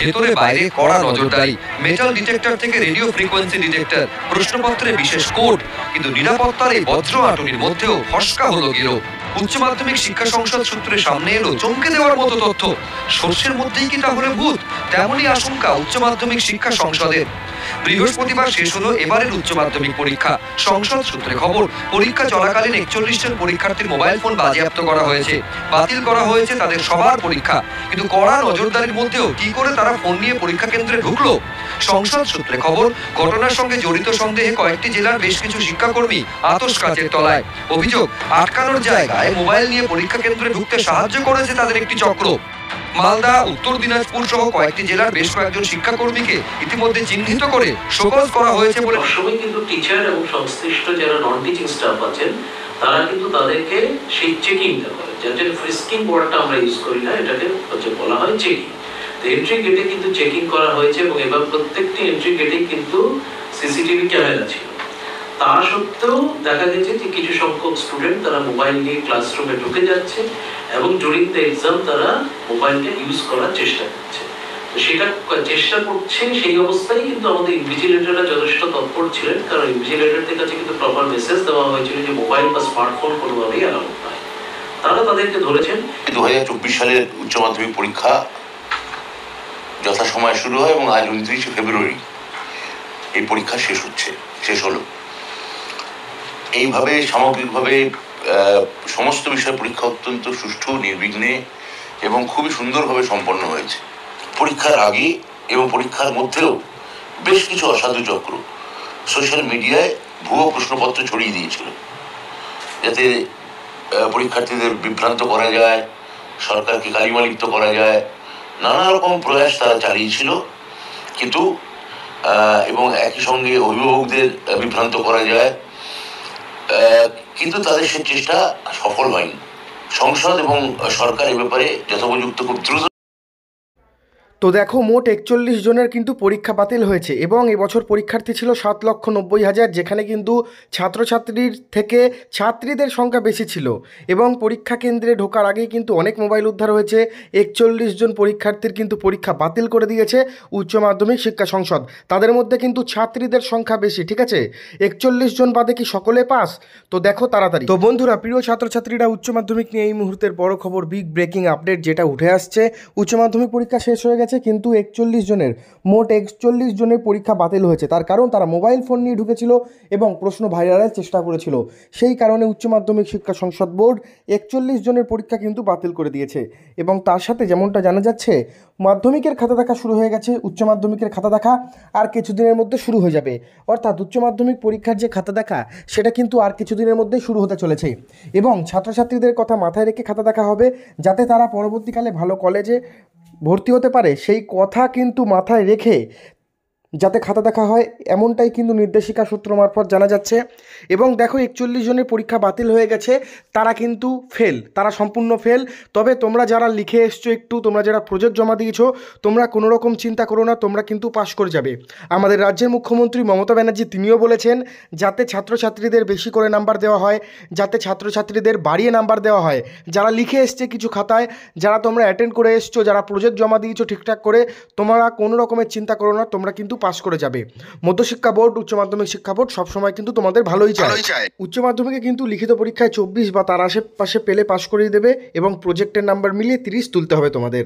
ভেতরে বাইরে কড়া নজরদারি, মেটাল ডিটেক্টর থেকে রেডিও ফ্রিকোয়েন্সি ডিটেক্টর, প্রশ্নপত্রে বিশেষ কোড। কিন্তু নিরাপত্তার এই বজ্র আঁটুনির মধ্যেও ফসকা হলো গেল। উচ্চ মাধ্যমিক শিক্ষা সংসদ সূত্রে সামনে এলো চমকে দেওয়ার মতো তথ্য। সর্ষের মধ্যেই কি তাহলে ভূত? তেমনই আশঙ্কা উচ্চ মাধ্যমিক শিক্ষা সংসদের। বৃহস্পতিবার শেষ হলো এবারের উচ্চ মাধ্যমিক পরীক্ষা। সংসদ সূত্রে খবর, পরীক্ষা চলাকালীন 41 জন পরীক্ষার্থীর মোবাইল ফোন বাজেয়াপ্ত করা হয়েছে। বাতিল করা হয়েছে তাদের সবার পরীক্ষা। কিন্তু কড়া নজরদারির মধ্যেও কি করে তারা ফোন নিয়ে পরীক্ষা কেন্দ্রে ঢুকলো? সংসদ সূত্রে খবর, ঘটনার সঙ্গে জড়িত সন্দেহে কয়েকটি জেলার বেশ কিছু শিক্ষাকর্মী আতশ কাচের তলায়। অভিযোগ, আটকানোর জায়গায় মোবাইল নিয়ে পরীক্ষা কেন্দ্রে ঢুকতে সাহায্য করেছে তাদের একটি চক্র। মালদা, উত্তর দিনাজপুর সহ কয়েকটি জেলার বেশ কয়েকজন শিক্ষাকর্মীকে ইতিমধ্যে চিহ্নিত করে শোকজ করা হয়েছে বলে। সবসময় কিন্তু টিচার এবং সংশ্লিষ্ট যারা নন টিচিং স্টাফ আছেন তারা কিন্তু তাদেরকে সেই চেকিংটা করে, যেটা ফ্রিস্কিং ওয়ার্ডটা আমরা ইউজ করি না, এটাকে হচ্ছে বলা হয় চেকিং। তো এন্ট্রি গেটে কিন্তু চেকিং করা হয়েছে এবং এবার প্রত্যেকটি এন্ট্রি গেটে কিন্তু সিসিটিভি ক্যামেরা ছিল। তা সত্ত্বেও দেখা গেছে যে কিছু সংখ্যক স্টুডেন্ট তারা মোবাইল নিয়ে ক্লাসরুমে ঢুকে যাচ্ছে এবং ডিউরিং দ্য এক্সাম তারা মোবাইলটা ইউজ করার চেষ্টা করছে। তো সেটা চেষ্টা করছে সেই অবস্থায় কিন্তু আমাদের ইনভিজিলেটররা যথেষ্ট তৎপর ছিলেন, কারণ ইনভিজিলেটরদের কাছে কিন্তু প্রপার মেসেজ দেওয়া হয়েছিল যে মোবাইল বা স্মার্টফোন কোনোভাবেই অ্যালাউ নয়। তারা তাদেরকে ধরেছেন। 2024 সালের উচ্চ মাধ্যমিক পরীক্ষা যথাসময়ে শুরু হয় এবং আজ 29 ফেব্রুয়ারি এই পরীক্ষা শেষ হলো। এইভাবে সামগ্রিকভাবে সমস্ত বিষয় পরীক্ষা অত্যন্ত সুষ্ঠু, নির্বিঘ্নে এবং খুবই সুন্দরভাবে সম্পন্ন হয়েছে। পরীক্ষার আগে এবং পরীক্ষার মধ্যেও বেশ কিছু অসাধু চক্র সোশ্যাল মিডিয়ায় ভুয়ো প্রশ্নপত্র ছড়িয়ে দিয়েছিল, যাতে পরীক্ষার্থীদের বিভ্রান্ত করা যায়, সরকারকে কালিমালিপ্ত করা যায়, নানা রকম প্রয়াস তারা চালিয়েছিল। কিন্তু এবং একই সঙ্গে অভিভাবকদের বিভ্রান্ত করা যায়, কিন্তু তাদের সে চেষ্টা সফল হয়নি। সংসদ এবং সরকার এ ব্যাপারে যথোপযুক্ত খুব দ্রুত। তো দেখো, মোট 41 জনের কিন্তু পরীক্ষা বাতিল হয়েছে এবং এবছর পরীক্ষার্থী ছিল 7,90,000, যেখানে কিন্তু ছাত্রছাত্রীর থেকে ছাত্রীদের সংখ্যা বেশি ছিল এবং পরীক্ষা কেন্দ্রে ঢোকার আগেই কিন্তু অনেক মোবাইল উদ্ধার হয়েছে। 41 জন পরীক্ষার্থীর কিন্তু পরীক্ষা বাতিল করে দিয়েছে উচ্চ মাধ্যমিক শিক্ষা সংসদ। তাদের মধ্যে কিন্তু ছাত্রীদের সংখ্যা বেশি, ঠিক আছে? 41 জন বাদে কি সকলে পাস? তো দেখো তাড়াতাড়ি। তো বন্ধুরা, প্রিয় ছাত্রছাত্রীরা, উচ্চ মাধ্যমিক নিয়ে এই মুহূর্তের বড় খবর, বিগ ব্রেকিং আপডেট যেটা উঠে আসছে। উচ্চ মাধ্যমিক পরীক্ষা শেষ হয়ে গেছে, কিন্তু 41 জনের পরীক্ষা বাতিল হয়েছে। তার কারণ তারা মোবাইল ফোন নিয়ে ঢুকেছিল এবং প্রশ্ন ভাইরালের চেষ্টা করেছিল। সেই কারণে উচ্চ মাধ্যমিক শিক্ষা সংসদ বোর্ড 41 জনের পরীক্ষা কিন্তু বাতিল করে দিয়েছে। এবং তার সাথে যেমনটা জানা যাচ্ছে, মাধ্যমিকের খাতা দেখা শুরু হয়ে গেছে। উচ্চ মাধ্যমিকের খাতা দেখা আর কিছুদিনের মধ্যে শুরু হয়ে যাবে। অর্থাৎ উচ্চ মাধ্যমিক পরীক্ষার যে খাতা দেখা, সেটা কিন্তু আর কিছুদিনের মধ্যেই শুরু হতে চলেছে এবং ছাত্রছাত্রীদের কথা মাথায় রেখে খাতা দেখা হবে, যাতে তারা পরবর্তীকালে ভালো কলেজে ভর্তি হতে পারে। সেই কথা কিন্তু মাথায় রেখে যাতে খাতা দেখা হয়, এমনটাই কিন্তু নির্দেশিকা সূত্র মারফত জানা যাচ্ছে। এবং দেখো, 41 জনের পরীক্ষা বাতিল হয়ে গেছে, তারা কিন্তু ফেল, তারা সম্পূর্ণ ফেল। তবে তোমরা যারা লিখে এসছো, তোমরা যারা প্রজেক্ট জমা দিয়েছো, তোমরা কোনো রকম চিন্তা করো না, তোমরা কিন্তু পাশ করে যাবে। আমাদের রাজ্যের মুখ্যমন্ত্রী মমতা ব্যানার্জি তিনিও বলেছেন যাতে ছাত্রছাত্রীদের বেশি করে নাম্বার দেওয়া হয়, যাতে ছাত্রছাত্রীদের বাড়িয়ে নাম্বার দেওয়া হয়। যারা লিখে এসছে কিছু খাতায়, যারা তোমরা অ্যাটেন্ড করে এসছো, যারা প্রজেক্ট জমা দিয়েছো ঠিকঠাক করে, তোমরা কোনো রকমের চিন্তা করো না, তোমরা কিন্তু পাস করে যাবে। মধ্যশিক্ষা বোর্ড, উচ্চ মাধ্যমিক শিক্ষা বোর্ড সবসময় কিন্তু তোমাদের ভালোই চায়। উচ্চ মাধ্যমিকে কিন্তু লিখিত পরীক্ষায় 24 বা তার আশেপাশে পেলে পাস করিয়ে দেবে এবং প্রজেক্টের নাম্বার মিলিয়ে 30 তুলতে হবে তোমাদের।